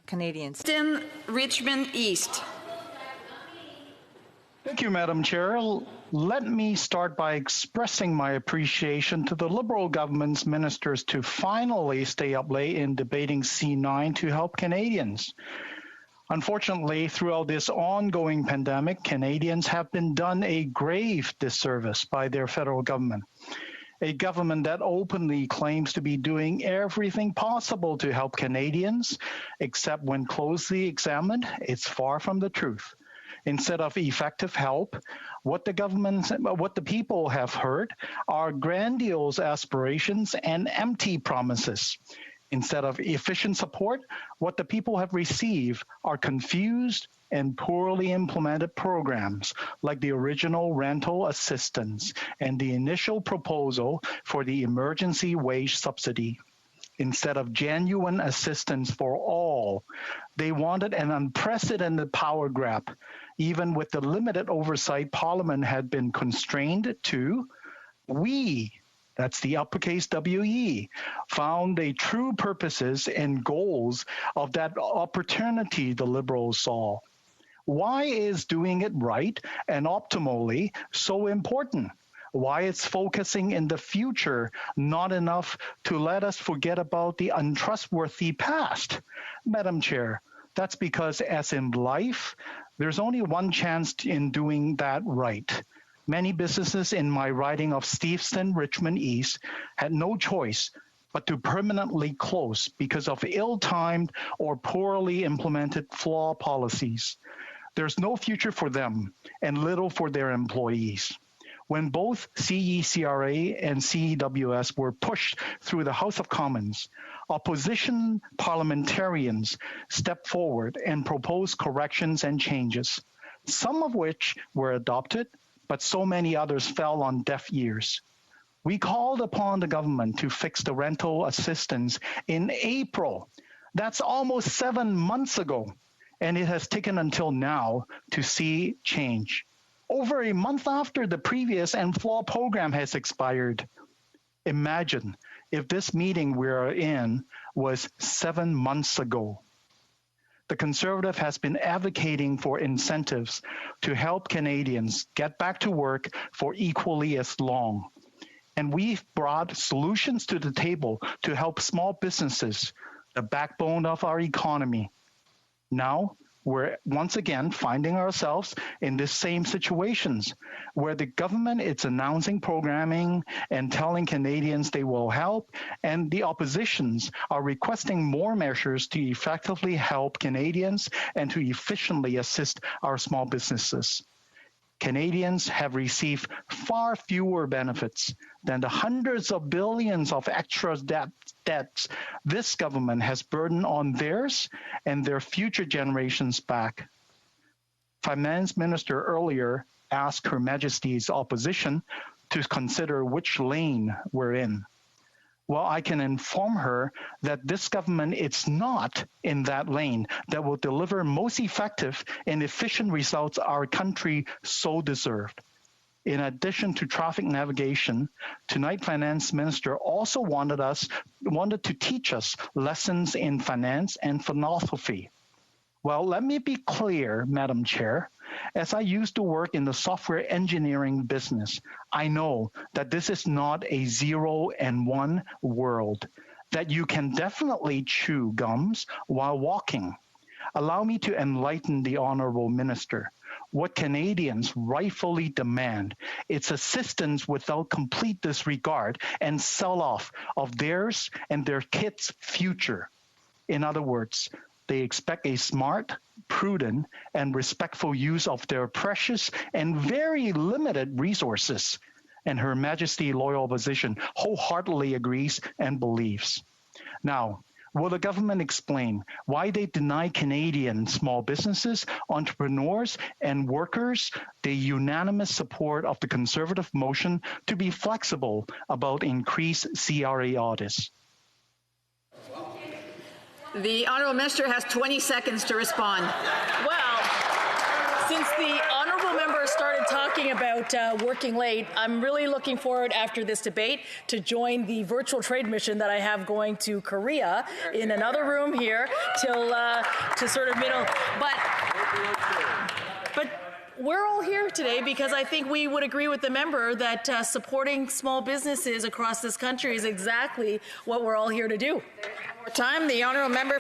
Canadians. Richmond East. Thank you, Madam Chair. Let me start by expressing my appreciation to the Liberal government's ministers to finally stay up late in debating C9 to help Canadians. Unfortunately, throughout this ongoing pandemic, Canadians have been done a grave disservice by their federal government. A government that openly claims to be doing everything possible to help Canadians, except when closely examined, it's far from the truth. Instead of effective help, what the people have heard are grandiose aspirations and empty promises. Instead of efficient support, what the people have received are confused and poorly implemented programs like the original rental assistance and the initial proposal for the emergency wage subsidy. Instead of genuine assistance for all, they wanted an unprecedented power grab. Even with the limited oversight Parliament had been constrained to, that's the uppercase WE, found the true purposes and goals of that opportunity the Liberals saw. Why is doing it right and optimally so important? Why is focusing in the future not enough to let us forget about the untrustworthy past? Madam Chair, that's because as in life, there's only one chance in doing that right. Many businesses in my riding of Steveston, Richmond East had no choice but to permanently close because of ill-timed or poorly implemented flaw policies. There's no future for them and little for their employees. When both CECRA and CEWS were pushed through the House of Commons, opposition parliamentarians stepped forward and proposed corrections and changes, some of which were adopted, but so many others fell on deaf ears. We called upon the government to fix the rental assistance in April. That's almost 7 months ago, and it has taken until now to see change. Over a month after the previous and flawed program has expired. Imagine if this meeting we're in was 7 months ago. The Conservative has been advocating for incentives to help Canadians get back to work for equally as long. And we've brought solutions to the table to help small businesses, the backbone of our economy. Now, we're once again finding ourselves in the same situations where the government is announcing programming and telling Canadians they will help, and the oppositions are requesting more measures to effectively help Canadians and to efficiently assist our small businesses. Canadians have received far fewer benefits than the hundreds of billions of extra debts this government has burdened on theirs and their future generations back. Finance Minister earlier asked Her Majesty's opposition to consider which lane we're in. Well, I can inform her that this government is not in that lane that will deliver most effective and efficient results our country so deserved. In addition to traffic navigation, tonight Finance Minister also wanted to teach us lessons in finance and philosophy. Well, let me be clear, Madam Chair. As I used to work in the software engineering business, I know that this is not a 0 and 1 world, that you can definitely chew gums while walking. Allow me to enlighten the Honourable Minister. What Canadians rightfully demand is assistance without complete disregard and sell-off of theirs and their kids' future. In other words, they expect a smart, prudent, and respectful use of their precious and very limited resources. And Her Majesty Loyal Opposition wholeheartedly agrees and believes. Now, will the government explain why they deny Canadian small businesses, entrepreneurs, and workers the unanimous support of the Conservative motion to be flexible about increased CRA audits? The Honourable Minister has 20 seconds to respond. Well, since the Honourable honourable member started talking about working late, I'm really looking forward after this debate to join the virtual trade mission that I have going to Korea in another room here till to sort of middle. But we're all here today because I think we would agree with the member that supporting small businesses across this country is exactly what we're all here to do. Time, the honourable member